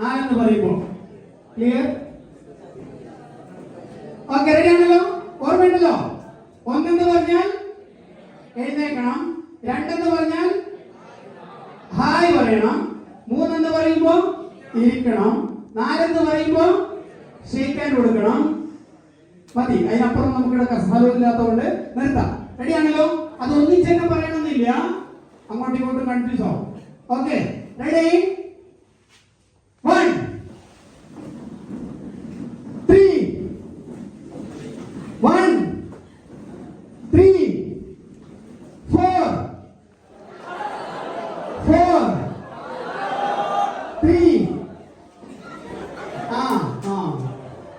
നാലെന്ന് പറയുമ്പോൾ clear? Okay, ready ആണല്ലോ? ഓർമ്മയുണ്ടല്ലോ? ഒന്നെന്ന് പറഞ്ഞാൽ എഴുന്നേക്കണം, രണ്ടെന്ന് പറഞ്ഞാൽ ഹായ് പറയണം, മൂന്നെന്ന് പറയുമ്പോ ഇരിക്കണം, നാലെന്ന് പറയുമ്പോ ഷേക്ക് ഹാൻഡ് കൊടുക്കണം. മതി, അതിനപ്പുറം നമുക്ക് കിടക്കാം, സ്ഥലമില്ലാത്തതുകൊണ്ട് നിർത്താം. റെഡി ആണല്ലോ? അത് ഒന്നിച്ചെന്നെ പറയണമെന്നില്ല, അങ്ങോട്ടും ഇങ്ങോട്ടും കൺഫ്യൂസ് ആവും. Okay, ready? 1 3 1 3 4 4 3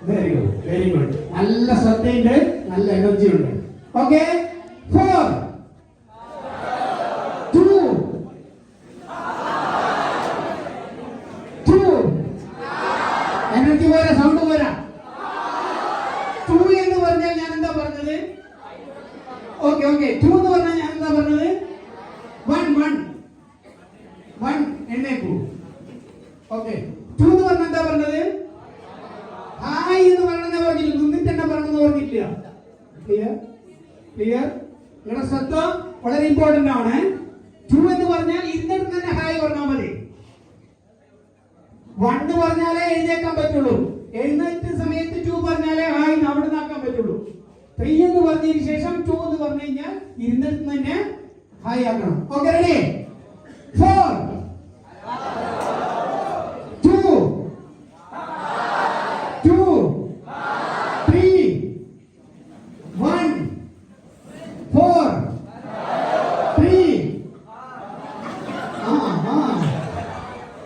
very good, very good. നല്ല ശ്രദ്ധയുണ്ട്, നല്ല എനർജി ഉണ്ട്. ഓക്കെ, 4 2 2 എനർജി പോരാ, സൗണ്ട് പോരാ. 2 എന്ന് പറഞ്ഞാൽ ഞാൻ എന്താ പറഞ്ഞത്? ഓക്കെ ഓക്കെ, 2 എന്ന് പറഞ്ഞാൽ ഞാൻ എന്താ പറഞ്ഞത്? 1 എണ്ണേക്കൂ. ഓക്കെ, 2 എന്ന് പറഞ്ഞാൽ എന്താ പറഞ്ഞത്? ഹായ് എന്ന് പറഞ്ഞെന്ന് പറഞ്ഞില്ല, നിന്നിട്ട് തന്നെ പറഞ്ഞെന്ന് പറഞ്ഞില്ല. ക്ലിയർ? ക്ലിയർ? നിങ്ങളുടെ ശ്രദ്ധ വളരെ ഇമ്പോർട്ടന്റ് ആണ്. 2 എന്ന് പറഞ്ഞാൽ ഇരുന്നിട്ട് തന്നെ ഹായ് പറഞ്ഞാൽ മതി. 1 പറഞ്ഞാലേ എഴുന്നേക്കാൻ പറ്റുള്ളൂ. എഴുന്നേറ്റ സമയത്ത് 2 പറഞ്ഞാലേ ഹായ് അവിടെ നിന്നാക്കാൻ പറ്റുള്ളൂ. 3 എന്ന് പറഞ്ഞതിന് ശേഷം 2 എന്ന് പറഞ്ഞു കഴിഞ്ഞാൽ ഇരുന്നിട്ട് തന്നെ ഹായ് ആക്കണം. Okay, ready? 4 2 2 3 1 4 3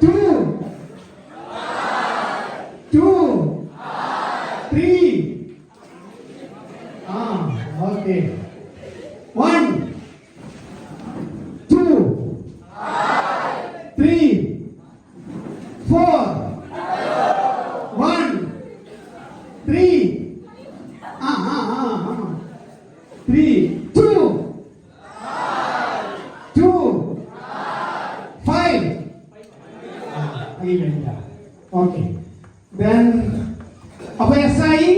2 2 3 okay, 1 2 3 4 1 3 3 2 2 5. Okay, then അപ്പൊ എസ് ആയി.